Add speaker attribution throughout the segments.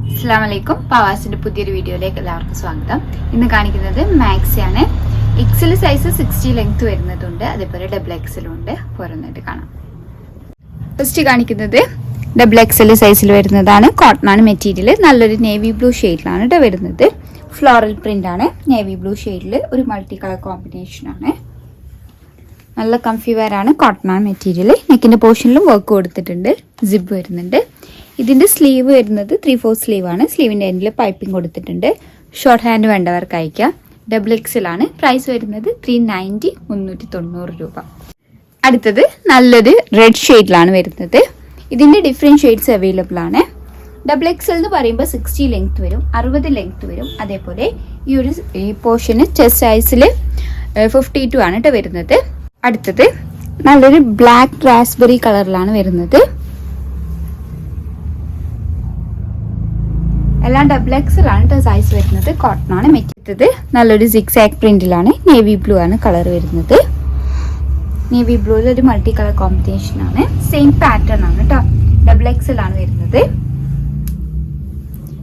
Speaker 1: അസ്സലാമലൈക്കും. പവാസിന്റെ പുതിയൊരു വീഡിയോയിലേക്ക് എല്ലാവർക്കും സ്വാഗതം. ഇന്ന് കാണിക്കുന്നത് മാക്സി ആണ്. എക്സൽ സൈസ് 60 ലെങ്ത് വരുന്നതുണ്ട്, അതേപോലെ ഡബിൾ എക്സലും ഉണ്ട്. പോരുന്നിട്ട് കാണാം. ഫസ്റ്റ് കാണിക്കുന്നത് ഡബിൾ എക്സൽ സൈസിൽ വരുന്നതാണ്. കോട്ടൺ ആണ് മെറ്റീരിയൽ. നല്ലൊരു നേവി ബ്ലൂ ഷെയ്ഡിലാണ് കേട്ടോ വരുന്നത്. ഫ്ലോറൽ പ്രിന്റ് ആണ്. നേവി ബ്ലൂ ഷെയ്ഡിൽ ഒരു മൾട്ടി കളർ കോമ്പിനേഷൻ ആണ്. നല്ല കംഫി വെയർ ആണ്. കോട്ടൺ ആണ് മെറ്റീരിയൽ. നെക്കിന്റെ പോർഷനിലും വർക്ക് കൊടുത്തിട്ടുണ്ട്. സിബ് വരുന്നുണ്ട്. ഇതിന്റെ സ്ലീവ് വരുന്നത് 3/4 സ്ലീവ് ആണ്. സ്ലീവിന്റെ എൻഡിൽ പൈപ്പിംഗ് കൊടുത്തിട്ടുണ്ട്. ഷോർട്ട് ഹാൻഡ് വേണ്ടവർക്ക് അയക്കാം. ഡബിൾ എക്സൽ ആണ്. പ്രൈസ് വരുന്നത് 390 390 രൂപ. അടുത്തത് നല്ലൊരു റെഡ് ഷെയ്ഡിലാണ് വരുന്നത്. ഇതിന്റെ ഡിഫറെന്റ് ഷെയ്ഡ്സ് അവൈലബിൾ ആണ്. ഡബിൾ എക്സൽ എന്ന് പറയുമ്പോൾ 60 ലെങ്ത് വരും, 60 ലെങ്ത് വരും. അതേപോലെ ഈ പോർഷന് ചെസ്റ്റ് സൈസിൽ 52 ആണ് കേട്ടോ വരുന്നത്. അടുത്തത് നല്ലൊരു ബ്ലാക്ക് റാസ്ബെറി കളറിലാണ് വരുന്നത്. എല്ലാം ഡബിൾ എക്സൽ ആണ് കേട്ടോ സൈസ് വരുന്നത്. കോട്ടൺ ആണ് മെറ്റീരിയൽ. നല്ലൊരു സിക്സാക് പ്രിന്റിലാണ്. നേവി ബ്ലൂ ആണ് കളർ വരുന്നത്. നേവി ബ്ലൂയിൽ ഒരു മൾട്ടി കളർ കോമ്പിനേഷൻ ആണ്. സെയിം പാറ്റേൺ ആണ് കേട്ടോ. ഡബിൾ എക്സൽ ആണ് വരുന്നത്.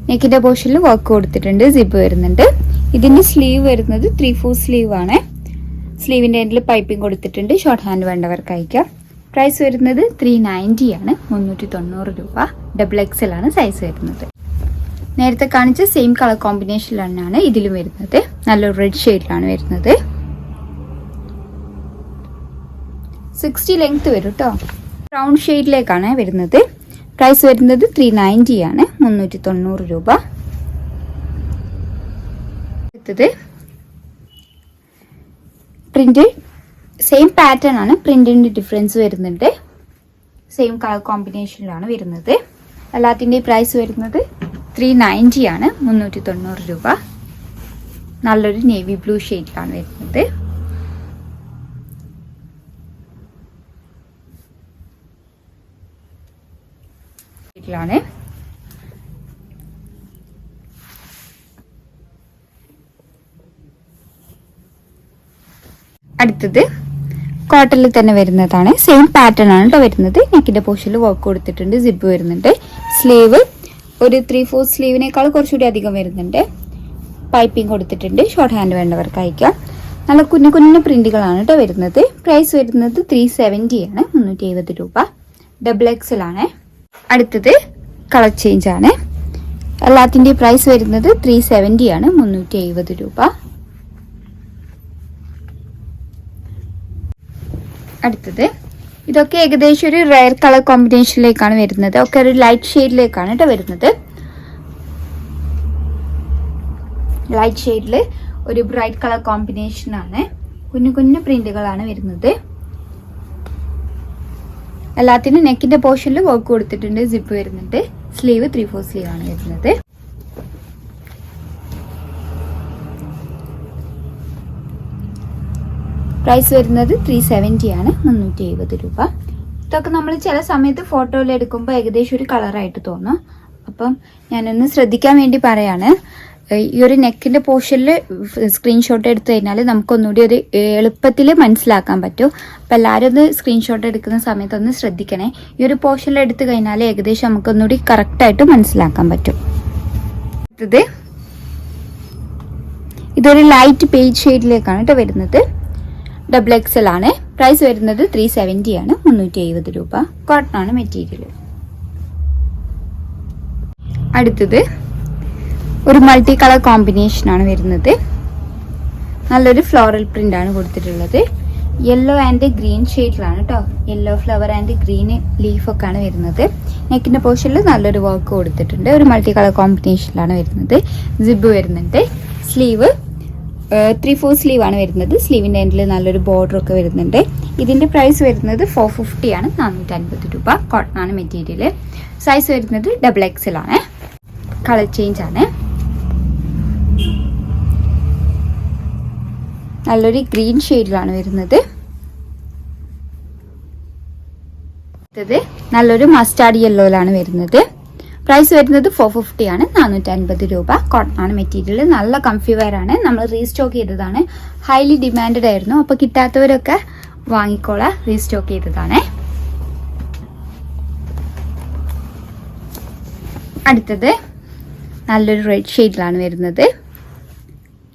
Speaker 1: നെക്കിന്റെ പോർഷനിൽ വർക്ക് കൊടുത്തിട്ടുണ്ട്. സിബ് വരുന്നുണ്ട്. ഇതിന്റെ സ്ലീവ് വരുന്നത് 3/4 സ്ലീവ് ആണ്. സ്ലീവിന്റെ എൻഡിൽ പൈപ്പിംഗ് കൊടുത്തിട്ടുണ്ട്. ഷോർട്ട് ഹാൻഡ് വേണ്ടവർക്ക് അയക്കാം. പ്രൈസ് വരുന്നത് 390 ആണ്, 390 രൂപ. ഡബിൾ എക്സൽ ആണ് സൈസ് വരുന്നത്. നേരത്തെ കാണിച്ച സെയിം കളർ കോമ്പിനേഷനിലാണ് ഇതിലും വരുന്നത്. നല്ലൊരു റെഡ് ഷെയ്ഡിലാണ് വരുന്നത്. 60 ലെങ്ത് വരും കേട്ടോ. ബ്രൗൺ ഷെയ്ഡിലേക്കാണ് വരുന്നത്. പ്രൈസ് വരുന്നത് 390 ആണ്, 390 രൂപ. അടുത്തത് പ്രിന്റ് സെയിം പാറ്റേൺ ആണ്. പ്രിന്റിന്റെ ഡിഫറൻസ് വരുന്നുണ്ട്. സെയിം കളർ കോമ്പിനേഷനിലാണ് വരുന്നത്. എല്ലാത്തിൻ്റെയും പ്രൈസ് വരുന്നത് 390 ആണ്, 390 രൂപ. നല്ലൊരു നേവി ബ്ലൂ ഷെയ്ഡിലാണ് വരുന്നത്. ാണ് അടുത്തത് കോട്ടണിൽ തന്നെ വരുന്നതാണ്. സെയിം പാറ്റേൺ ആണ് കേട്ടോ വരുന്നത്. നെക്കിന്റെ പോർഷനിൽ വർക്ക് കൊടുത്തിട്ടുണ്ട്. സിബ് വരുന്നുണ്ട്. സ്ലീവ് ഒരു 3/4 സ്ലീവിനേക്കാൾ കുറച്ചുകൂടി അധികം വരുന്നുണ്ട്. പൈപ്പിംഗ് കൊടുത്തിട്ടുണ്ട്. ഷോർട്ട് ഹാൻഡ് വേണ്ടവർക്ക് അയക്കാം. നല്ല കുഞ്ഞു കുഞ്ഞു പ്രിന്റുകളാണ് കേട്ടോ വരുന്നത്. പ്രൈസ് വരുന്നത് 370 ആണ്, 370 രൂപ. ഡബിൾ എക്സൽ ആണ്. അടുത്തത് കളർ ചേഞ്ച് ആണ്. എല്ലാത്തിൻ്റെയും പ്രൈസ് വരുന്നത് 370 ആണ്, 370 രൂപ. അടുത്തത് ഇതൊക്കെ ഏകദേശം ഒരു റയർ കളർ കോമ്പിനേഷനിലേക്കാണ് വരുന്നത്. ഒക്കെ ഒരു ലൈറ്റ് ഷെയ്ഡിലേക്കാണ് കേട്ടോ വരുന്നത്. ലൈറ്റ് ഷെയ്ഡിൽ ഒരു ബ്രൈറ്റ് കളർ കോമ്പിനേഷൻ ആണ്. കുഞ്ഞു കുഞ്ഞു പ്രിന്റുകളാണ് വരുന്നത്. എല്ലാത്തിനും നെക്കിന്റെ പോർഷനിൽ വർക്ക് കൊടുത്തിട്ടുണ്ട്. സിപ്പ് വരുന്നുണ്ട്. സ്ലീവ് 3/4 സ്ലീവ് ആണ് വരുന്നത്. പ്രൈസ് വരുന്നത് 370 ആണ്, 370 രൂപ. ഇതൊക്കെ നമ്മൾ ചില സമയത്ത് ഫോട്ടോയിൽ എടുക്കുമ്പോൾ ഏകദേശം ഒരു കളറായിട്ട് തോന്നും. അപ്പം ഞാനൊന്ന് ശ്രദ്ധിക്കാൻ വേണ്ടി പറയാണ്. ഈ ഒരു നെക്കിന്റെ പോർഷനിൽ സ്ക്രീൻഷോട്ട് എടുത്തു കഴിഞ്ഞാൽ നമുക്കൊന്നുകൂടി ഒരു എളുപ്പത്തിൽ മനസ്സിലാക്കാൻ പറ്റും. അപ്പം എല്ലാവരും ഒന്ന് സ്ക്രീൻഷോട്ട് എടുക്കുന്ന സമയത്ത് ഒന്ന് ശ്രദ്ധിക്കണേ. ഈ ഒരു പോർഷനിൽ എടുത്തു കഴിഞ്ഞാൽ ഏകദേശം നമുക്കൊന്നുകൂടി കറക്റ്റായിട്ട് മനസ്സിലാക്കാൻ പറ്റും. ഇതൊരു ലൈറ്റ് പേജ് ഷെയ്ഡിലേക്കാണ് കേട്ടോ വരുന്നത്. ഡബിൾ എക്സൽ ആണ്. പ്രൈസ് വരുന്നത് 370 ആണ്, 370 രൂപ. കോട്ടൺ ആണ് മെറ്റീരിയൽ. അടുത്തത് ഒരു മൾട്ടി കളർ കോമ്പിനേഷൻ ആണ് വരുന്നത്. നല്ലൊരു ഫ്ലോറൽ പ്രിന്റ് ആണ് കൊടുത്തിട്ടുള്ളത്. യെല്ലോ ആൻഡ് ഗ്രീൻ ഷെയ്ഡിലാണ് കേട്ടോ. Yellow flower and green leaf ഒക്കെ ആണ് വരുന്നത്. നെക്കിന്റെ പോർഷനിൽ നല്ലൊരു വർക്ക് കൊടുത്തിട്ടുണ്ട്. ഒരു മൾട്ടി കളർ കോമ്പിനേഷനിലാണ് വരുന്നത്. സിബ് വരുന്നുണ്ട്. സ്ലീവ് 3/4 സ്ലീവ് ആണ് വരുന്നത്. സ്ലീവിന്റെ എൻഡിൽ നല്ലൊരു ബോർഡർ ഒക്കെ വരുന്നുണ്ട്. ഇതിന്റെ പ്രൈസ് വരുന്നത് 450 ആണ്, 450 രൂപ. കോട്ടൺ ആണ് മെറ്റീരിയൽ. സൈസ് വരുന്നത് ഡബിൾ എക്സൽ ആണ്. കളർ ചേഞ്ച് ആണ്. നല്ലൊരു ഗ്രീൻ ഷെയ്ഡിലാണ് വരുന്നത്. നല്ലൊരു മസ്റ്റാർഡ് യെല്ലോയിലാണ് വരുന്നത്. പ്രൈസ് വരുന്നത് 450 ആണ്, 450 രൂപ. കോട്ടൺ ആണ് മെറ്റീരിയൽ. നല്ല കംഫി വെയർ ആണ്. നമ്മൾ റീസ്റ്റോക്ക് ചെയ്തതാണ്. ഹൈലി ഡിമാൻഡഡ് ആയിരുന്നു. അപ്പോൾ കിട്ടാത്തവരൊക്കെ വാങ്ങിക്കോളാം. റീസ്റ്റോക്ക് ചെയ്തതാണ്.
Speaker 2: അടുത്തത്
Speaker 1: നല്ലൊരു റെഡ് ഷെയ്ഡിലാണ് വരുന്നത്.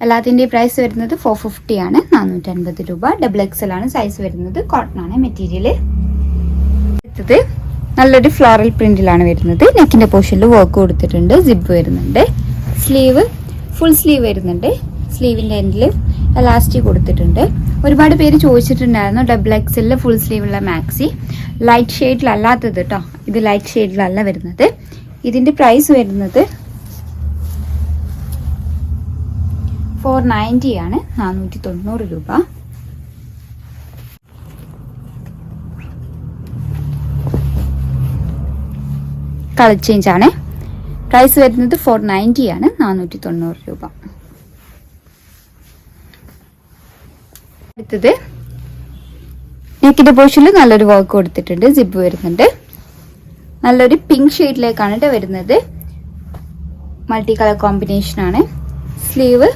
Speaker 1: എല്ലാത്തിൻ്റെയും പ്രൈസ് വരുന്നത് 450 ആണ്, 450 രൂപ. ഡബിൾ എക്സൽ ആണ് സൈസ് വരുന്നത്. കോട്ടൺ ആണ് മെറ്റീരിയൽ. അടുത്തത് നല്ലൊരു ഫ്ലോറൽ പ്രിന്റിലാണ് വരുന്നത്. നെക്കിന്റെ പോർഷനിൽ വർക്ക് കൊടുത്തിട്ടുണ്ട്. സിബ് വരുന്നുണ്ട്. സ്ലീവ് ഫുൾ സ്ലീവ് വരുന്നുണ്ട്. സ്ലീവിന്റെ എൻഡിൽ എലാസ്റ്റിക് കൊടുത്തിട്ടുണ്ട്. ഒരുപാട് പേര് ചോദിച്ചിട്ടുണ്ടായിരുന്നു ഡബിൾ എക്സലിൽ ഫുൾ സ്ലീവുള്ള മാക്സി. ലൈറ്റ് ഷെയ്ഡിലല്ലാത്തത് കേട്ടോ, ഇത് ലൈറ്റ് ഷെയ്ഡിലല്ല വരുന്നത്. ഇതിന്റെ പ്രൈസ് വരുന്നത് 490 ആണ്, 490 രൂപ. കളർ ചേഞ്ച് ആണ്. പ്രൈസ് വരുന്നത് 490 ആണ്, 490 രൂപ. അടുത്തത് നെക്കിന്റെ പോർഷനിൽ നല്ലൊരു വർക്ക് കൊടുത്തിട്ടുണ്ട്. സിബ് വരുന്നുണ്ട്. നല്ലൊരു പിങ്ക് ഷെയ്ഡിലേക്കാണ് വരുന്നത്. മൾട്ടി കളർ കോമ്പിനേഷൻ ആണ്. സ്ലീവ്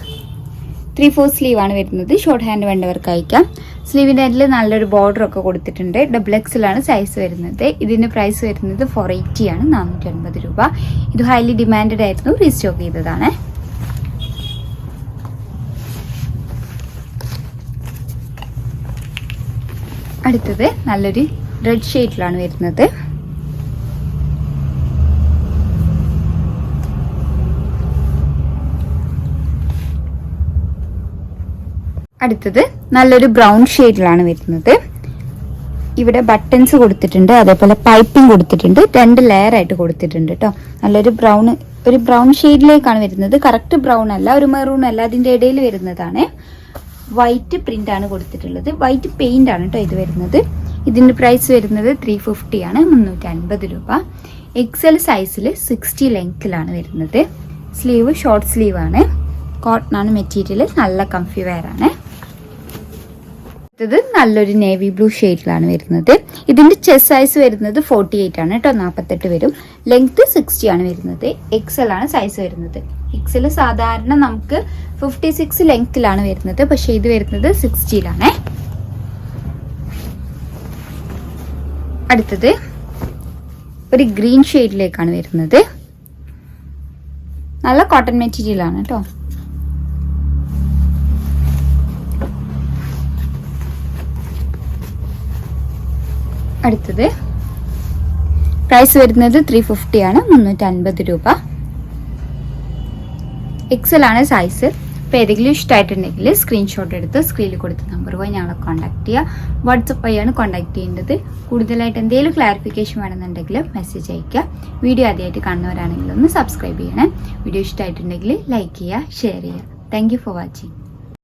Speaker 1: 3/4 സ്ലീവ് ആണ് വരുന്നത്. ഷോർട്ട് ഹാൻഡ് വേണ്ടവർക്ക് അയക്കാം. സ്ലീവിൻ്റെ എൻഡിൽ നല്ലൊരു ബോർഡർ ഒക്കെ കൊടുത്തിട്ടുണ്ട്. ഡബിൾ എക്സലാണ് സൈസ് വരുന്നത്. ഇതിന് പ്രൈസ് വരുന്നത് 480 ആണ്, 480 രൂപ. ഇത് ഹൈലി ഡിമാൻഡഡ് ആയിരുന്നു, റീസ്റ്റോക്ക് ചെയ്തതാണ്. അടുത്തത് നല്ലൊരു റെഡ് ഷെയ്ഡിലാണ് വരുന്നത്. അടുത്തത് നല്ലൊരു ബ്രൗൺ ഷെയ്ഡിലാണ് വരുന്നത്. ഇവിടെ ബട്ടൺസ് കൊടുത്തിട്ടുണ്ട്, അതേപോലെ പൈപ്പിംഗ് കൊടുത്തിട്ടുണ്ട്. 2 ലെയർ ആയിട്ട് കൊടുത്തിട്ടുണ്ട് കേട്ടോ. നല്ലൊരു ബ്രൗൺ ഷെയ്ഡിലേക്കാണ് വരുന്നത്. കറക്റ്റ് ബ്രൗൺ അല്ല, ഒരു മെറൂൺ അല്ല, അതിന്റെ ഇടയിൽ വരുന്നതാണ്. വൈറ്റ് പ്രിന്റ് ആണ് കൊടുത്തിട്ടുള്ളത്. വൈറ്റ് പെയിന്റ് ആണ് കേട്ടോ ഇത് വരുന്നത്. ഇതിന്റെ പ്രൈസ് വരുന്നത് 350 ആണ്, 350 രൂപ. എക്സൽ സൈസിൽ 60 ലെങ്ത്തിലാണ് വരുന്നത്. സ്ലീവ് ഷോർട്ട് സ്ലീവ് ആണ്. കോട്ടൺ ആണ് മെറ്റീരിയൽ. നല്ല കംഫി വെയർ ആണ്. ഇത് നല്ലൊരു നേവി ബ്ലൂ ഷെയ്ഡിലാണ് വരുന്നത്. ഇതിന്റെ ചെസ്റ്റ് സൈസ് വരുന്നത് 48 ആണ് കേട്ടോ, 48 വരും. ലെങ്ത് 60 ആണ് വരുന്നത്. എക്സൽ ആണ് സൈസ് വരുന്നത്. എക്സൽ സാധാരണ നമുക്ക് 56 ലെങ്ത്തിലാണ് വരുന്നത്, പക്ഷെ ഇത് വരുന്നത് 60ലാണ്. അടുത്തത് ഒരു ഗ്രീൻ ഷെയ്ഡിലേക്കാണ് വരുന്നത്. നല്ല കോട്ടൺ മെറ്റീരിയൽ ആണ് കേട്ടോ. അടുത്തത് പ്രൈസ് വരുന്നത് 350 ആണ്, 350 രൂപ. എക്സൽ ആണ് സൈസ്. അപ്പോൾ ഏതെങ്കിലും ഇഷ്ടമായിട്ടുണ്ടെങ്കിൽ സ്ക്രീൻഷോട്ട് എടുത്ത് സ്ക്രീനിൽ കൊടുത്ത നമ്പർ പോയി ഞങ്ങളെ കോൺടാക്ട് ചെയ്യുക. വാട്സപ്പ് വഴിയാണ് കോൺടാക്ട് ചെയ്യേണ്ടത്. കൂടുതലായിട്ട് എന്തെങ്കിലും ക്ലാരിഫിക്കേഷൻ വേണമെന്നുണ്ടെങ്കിൽ മെസ്സേജ് അയയ്ക്കുക. വീഡിയോ ആദ്യമായിട്ട് കാണുന്നവരാണെങ്കിൽ ഒന്ന് സബ്സ്ക്രൈബ് ചെയ്യണേ. വീഡിയോ ഇഷ്ടമായിട്ടുണ്ടെങ്കിൽ ലൈക്ക് ചെയ്യുക, ഷെയർ ചെയ്യുക. Thank you for watching.